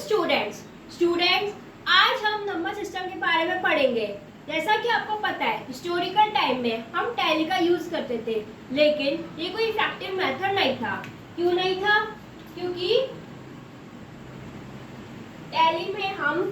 Students students आज हम number system के बारे में पढ़ेंगे। जैसा कि आपको पता है हिस्टोरिकल टाइम में हम टैली का यूज करते थे, लेकिन ये कोई इफेक्टिव मेथड नहीं था। क्यों नहीं था? क्योंकि टैली में हम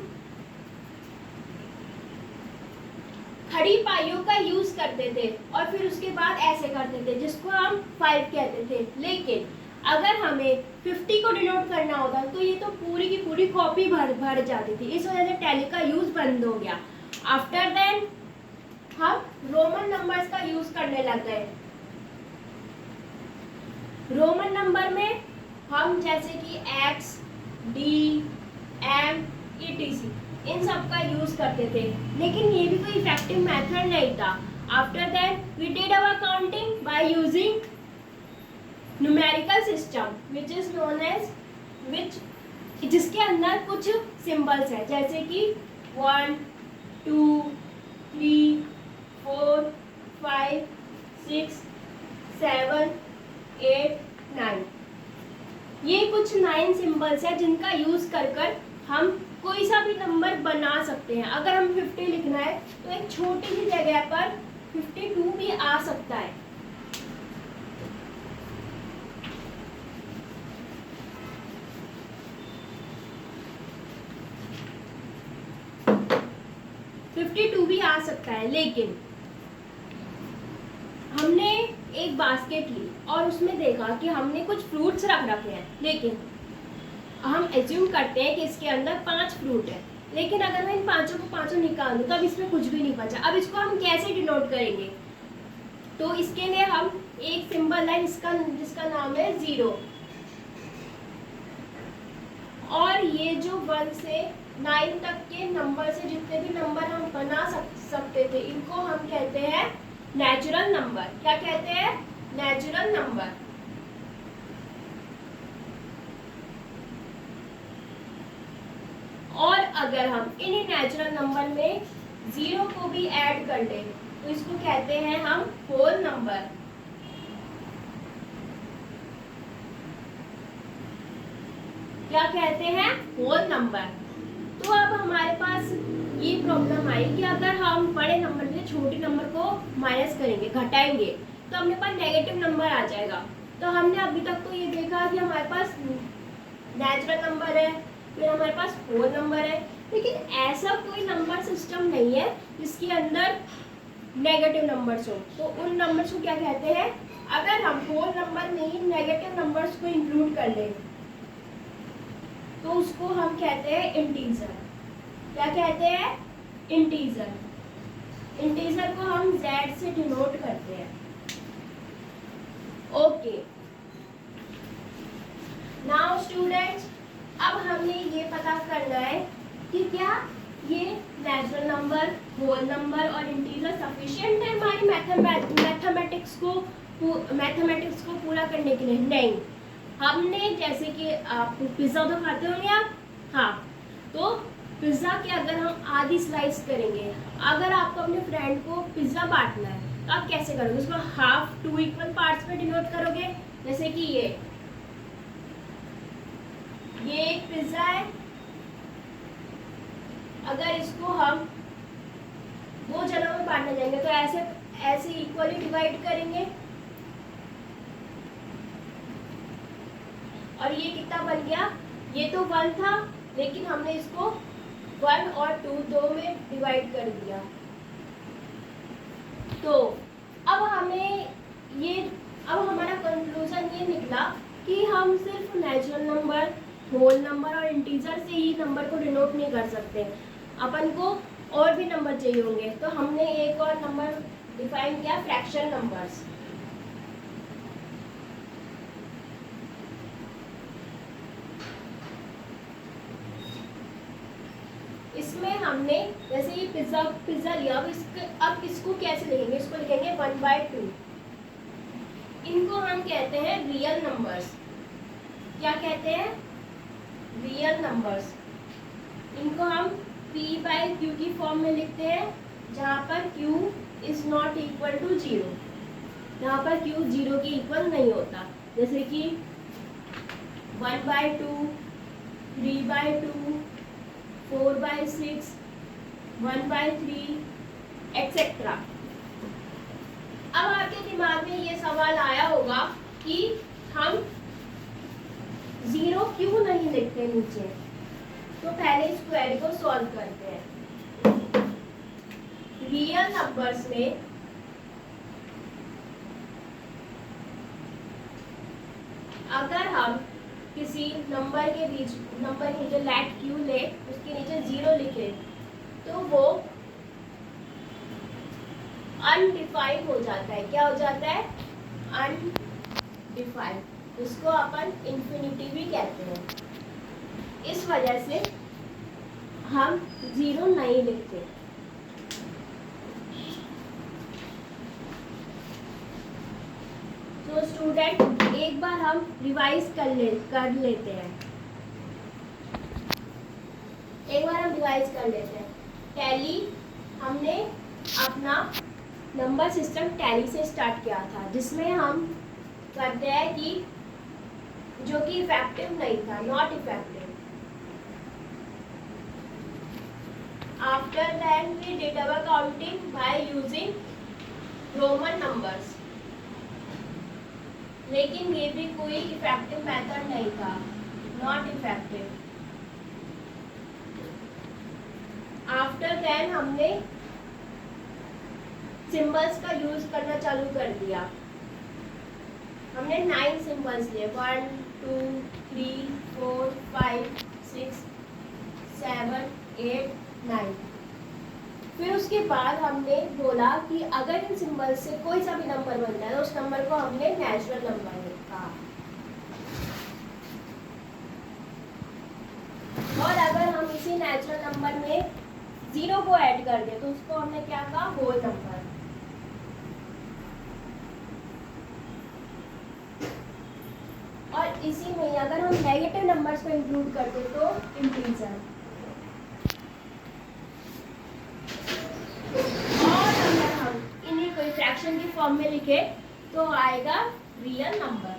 खड़ी पाइयों का यूज करते थे और फिर उसके बाद ऐसे करते थे जिसको हम 5 कहते थे। लेकिन अगर हमें 50 को डिनोट करना होता तो ये तो पूरी की पूरी कॉपी भर जाती थी। इस वजह से टैली का यूज बंद हो गया। आफ्टर देन हम रोमन नंबर्स का यूज करने लग गए। रोमन नंबर में हम जैसे कि एक्स, डी, एम, etc इन सब का यूज करते थे, लेकिन ये भी कोई इफेक्टिव मेथड नहीं था। After that we did our counting by using numerical system which is known as जिसके अंदर कुछ सिंबल्स है, जैसे कि 1 2 3 4 5 6 7 8 9। ये कुछ 9 सिंबल्स है जिनका यूज कर हम कोई सा भी नंबर बना सकते हैं। अगर हम 50 लिखना है तो एक छोटी सी जगह पर 52 भी आ सकता है। भी आ सकता है, लेकिन हमने एक बास्केट ली और उसमें देखा कि हमने कुछ फ्रूट्स रख रखे हैं, लेकिन हम एज्यूम करते हैं कि इसके अंदर 5 फ्रूट है। लेकिन अगर मैं इन पांचों को पांचों निकाल दूं तो अब इसमें कुछ भी नहीं बचा। अब इसको हम कैसे डिनोट करेंगे? तो इसके लिए हम एक सिंबल है जिसका नाम है 0, और ये जो 1 से 9 तक के नंबर से जितने भी नंबर हम बना सकते थे इनको हम कहते हैं नेचुरल नंबर। क्या कहते हैं? Natural number. और अगर हम इन्हीं नेचुरल नंबर में 0 को भी ऐड कर दें तो इसको कहते हैं हम होल नंबर। क्या कहते हैं? Whole number. तो अब हमारे पास ये प्रॉब्लम आई कि अगर हम बड़े नंबर में छोटे नंबर को माइनस करेंगे, घटाएंगे, तो अपने पास नेगेटिव नंबर आ जाएगा। तो हमने अभी तक तो ये देखा कि हमारे पास नेचुरल नंबर है, फिर हमारे पास होल नंबर है, लेकिन ऐसा कोई नंबर सिस्टम नहीं है जिसके अंदर नेगेटिव नंबर्स हो। तो उन नंबर्स को क्या कहते हैं? अगर हम होल नंबर में ही नेगेटिव नंबर्स को इंक्लूड कर लें तो उसको हम कहते हैं इंटीजर। क्या कहते हैं? इंटीजर। इंटीजर को हम z से डिनोट करते हैं। ओके, नाउ स्टूडेंट्स, अब हमें ये पता करना है कि क्या ये नेचुरल नंबर, होल नंबर और इंटीजर सफिशिएंट है हमारी मैथमेटिक्स को पूरा करने के लिए? नहीं। हमने जैसे कि आप पिज्ज़ा तो खाते होंगे आप, हाँ, तो पिज्ज़ा के अगर हम आधी स्लाइस करेंगे, अगर आपको अपने फ्रेंड को पिज्ज़ा बांटना है तो आप कैसे करोगे? उसको हाफ 2 इक्वल पार्ट्स में डिनोट करोगे। जैसे कि ये एक पिज्ज़ा है, अगर इसको हम 2 जनों में बांटने जाएंगे तो ऐसे इक्वली डिवाइड करेंगे, और ये कितना बन गया? ये तो 1 था, लेकिन हमने इसको 1 और 2 दो में डिवाइड कर दिया। तो अब हमारा कंक्लूजन ये निकला कि हम सिर्फ नेचुरल नंबर, होल नंबर और इंटीजर से ही नंबर को डिनोट नहीं कर सकते, अपन को और भी नंबर चाहिए होंगे। तो हमने एक और नंबर डिफाइन किया, फ्रैक्शन नंबर्स। इसमें हमने जैसे ये पिज्जा लिया, अब इसको कैसे लिखेंगे? इसको लिखेंगे 1/2। इनको हम कहते हैं रियल नंबर्स। क्या कहते हैं? Real numbers. इनको हम p/q की फॉर्म में लिखते हैं, जहाँ पर q is not equal to 0, जहाँ पर q 0 के इक्वल नहीं होता। जैसे कि 1/2 3/2, 4/6, 1/3 एक्सेट्रा। अब आपके दिमाग में ये सवाल आया होगा कि हम 0 क्यों नहीं लिखते नीचे। तो पहले इस क्वेरी को सॉल्व करते हैं। रियल नंबर्स में अगर हम किसी नंबर के नीचे लेट क्यू ले, उसके नीचे 0 लिखे तो वो अनडिफाइंड हो जाता है। क्या हो जाता है? अनडिफाइंड। उसको अपन इंफिनिटी भी कहते हैं। इस वजह से हम 0 नहीं लिखते। तो स्टूडेंट एक बार हम रिवाइज कर लेते हैं। टैली हमने अपना नंबर सिस्टम टैली से स्टार्ट किया था, जिसमें हम करते हैं कि जो कि इफेक्टिव नहीं था, not effective. After that we did our counting by using Roman numbers, लेकिन ये भी कोई इफेक्टिव मेथड नहीं था, नॉट इफेक्टिव। आफ्टर दैट हमने सिंबल्स का यूज करना चालू कर दिया। हमने 9 सिंबल्स लिए, 1 2 3 4 5 6 7 8 9। फिर उसके बाद हमने बोला कि अगर इन सिंबल्स से कोई सा भी नंबर बनता है तो उस नंबर को हमने नेचुरल नंबर लिखा। और अगर हम इसी नेचुरल नंबर में 0 को ऐड कर दे तो उसको हमने क्या कहा? Whole number. और इसी में अगर हम नेगेटिव नंबर्स को इंक्लूड करते तो इंटीजर। और अगर हम इन्हीं कोई फ्रैक्शन की फॉर्म में लिखे तो आएगा रियल नंबर।